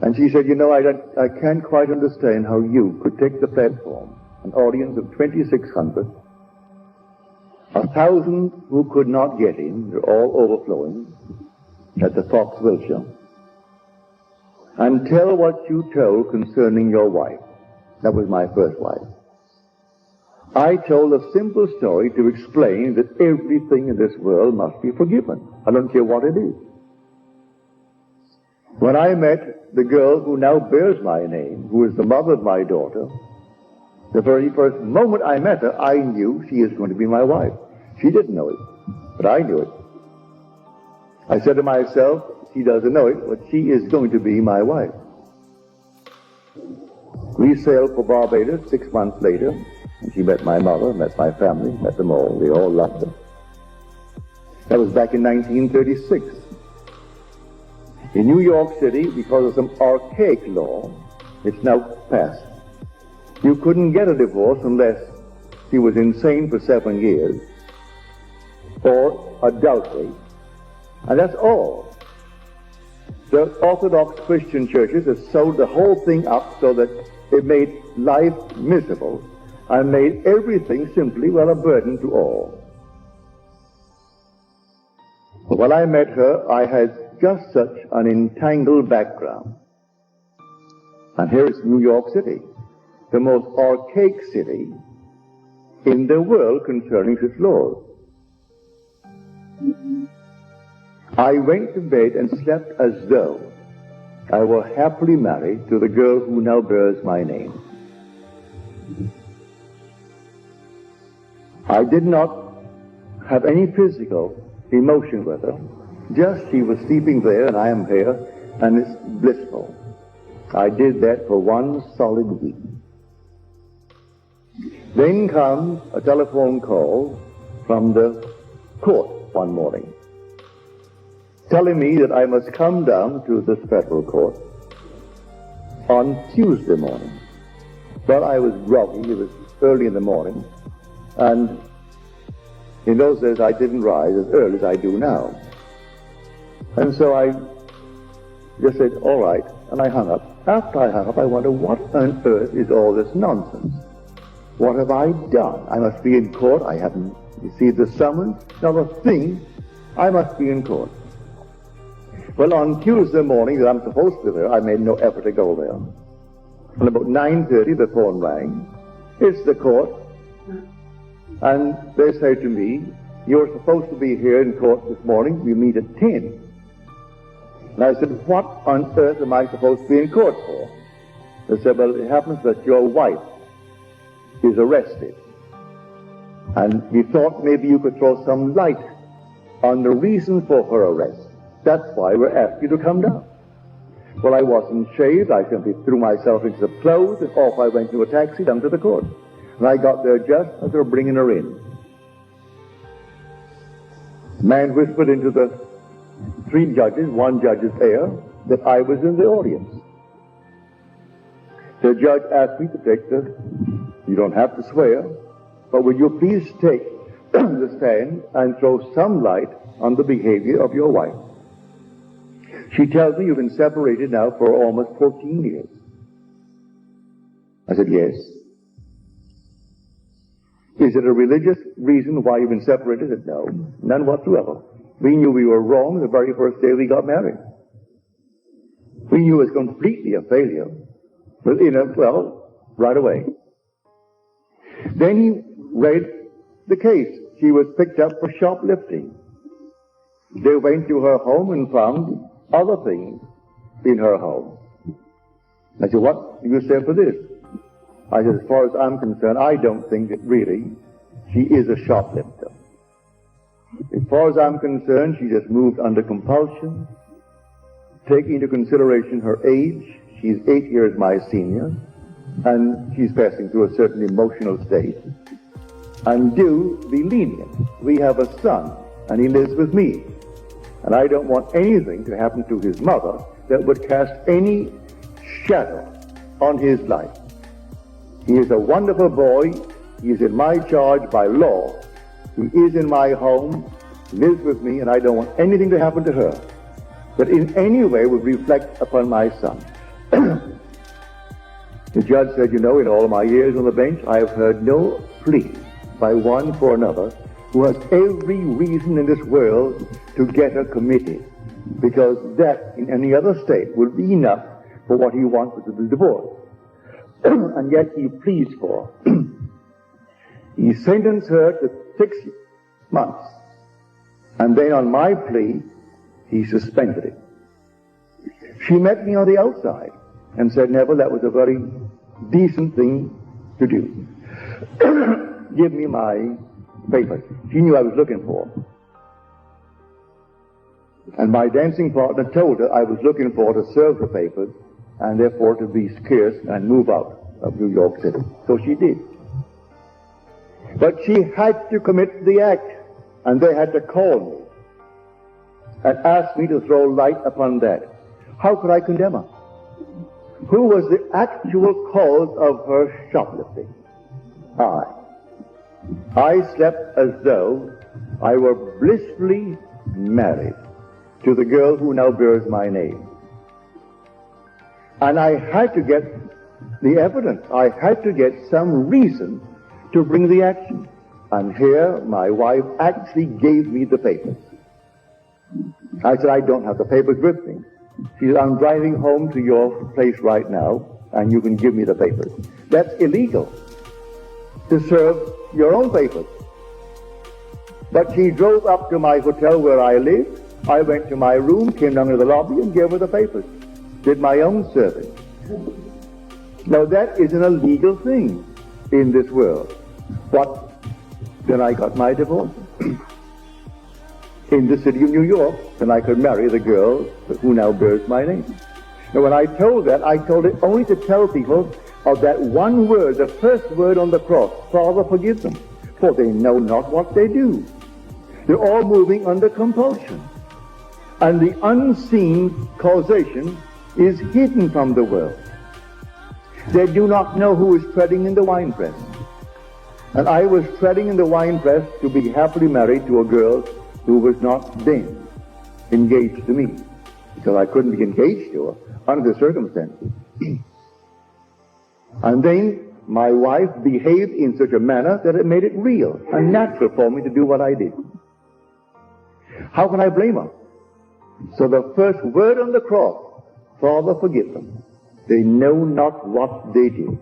And she said, you know, I can't quite understand how you could take the platform, an audience of 2,600, 1,000 who could not get in, they're all overflowing, at the Fox Wilshire, and tell what you told concerning your wife. That was my first wife. I told a simple story to explain that everything in this world must be forgiven. I don't care what it is. When I met the girl who now bears my name, who is the mother of my daughter, the very first moment I met her, I knew she is going to be my wife. She didn't know it, but I knew it. I said to myself, she doesn't know it, but she is going to be my wife. We sailed for Barbados 6 months later, and she met my mother, met my family, met them all. They all loved her. That was back in 1936. In New York City, because of some archaic law, it's now passed. You couldn't get a divorce unless she was insane for 7 years, or adultery. And that's all. The Orthodox Christian churches have sewed the whole thing up so that it made life miserable and made everything simply, well, a burden to all. When I met her, I had just such an entangled background. And here is New York City, the most archaic city in the world concerning its laws. I went to bed and slept as though I were happily married to the girl who now bears my name. I did not have any physical emotion with her. Just she was sleeping there and I am here, and it's blissful. I did that for 1 solid week. Then comes a telephone call from the court one morning, telling me that I must come down to the federal court on Tuesday morning. Well, I was groggy. It was early in the morning, and in those days I didn't rise as early as I do now. And so I just said, all right, and I hung up. After I hung up, I wondered, what on earth is all this nonsense? What have I done? I must be in court. I haven't received the summons. Not a thing. I must be in court. Well, on Tuesday morning that I'm supposed to be there, I made no effort to go there. And about 9:30, the phone rang. It's the court. And they say to me, you're supposed to be here in court this morning. We meet at 10. And I said, what on earth am I supposed to be in court for? They said, well, it happens that your wife is arrested. And we thought maybe you could throw some light on the reason for her arrest. That's why we're asking you to come down. Well, I wasn't shaved. I simply threw myself into the clothes, and off I went to a taxi down to the court. And I got there just as they were bringing her in. The man whispered into the 3 judges, 1 judge's ear, that I was in the audience. The judge asked me to take you don't have to swear, but will you please take the stand and throw some light on the behavior of your wife? She tells me you've been separated now for almost 14 years. I said, yes. Is it a religious reason why you've been separated? I said, no, none whatsoever. We knew we were wrong the very first day we got married. We knew it was completely a failure. Right away. Then he read the case. She was picked up for shoplifting. They went to her home and found other things in her home. I said, what do you say for this? I said, as far as I'm concerned, I don't think that really she is a shoplifter. As far as I'm concerned, she just moved under compulsion, taking into consideration her age. She's 8 years my senior, and she's passing through a certain emotional state. And do be lenient. We have a son, and he lives with me. And I don't want anything to happen to his mother that would cast any shadow on his life. He is a wonderful boy. He is in my charge by law. He is in my home, lives with me, and I don't want anything to happen to her that in any way would reflect upon my son. The judge said, in all my years on the bench, I have heard no plea by one for another who has every reason in this world to get her committed, because that in any other state would be enough for what he wants, which is the divorce. And yet he pleads for. He sentenced her to 6 months. And then on my plea, he suspended it. She met me on the outside and said, Neville, that was a very decent thing to do. Give me my papers. She knew I was looking for them. And my dancing partner told her I was looking for to serve the papers and therefore to be scarce and move out of New York City. So she did. But she had to commit the act, and they had to call me and ask me to throw light upon that. How could I condemn her? Who was the actual cause of her shoplifting? I slept as though I were blissfully married to the girl who now bears my name. And I had to get the evidence. I had to get some reason to bring the action. And here my wife actually gave me the papers. I said, I don't have the papers with me. She said, I'm driving home to your place right now, and you can give me the papers. That's illegal, to serve your own papers. But she drove up to my hotel where I lived. I went to my room, came down to the lobby, and gave her the papers. Did my own serving. Now that is an illegal thing in this world. But then I got my divorce. In the city of New York, then I could marry the girl who now bears my name. Now when I told that, I told it only to tell people of that one word, the first word on the cross, Father, forgive them, for they know not what they do. They're all moving under compulsion. And the unseen causation is hidden from the world. They do not know who is treading in the winepress. And I was treading in the winepress to be happily married to a girl who was not then engaged to me, because I couldn't be engaged to her under the circumstances. And then my wife behaved in such a manner that it made it real and natural for me to do what I did. How can I blame her? So the first word on the cross, Father, forgive them. They know not what they do.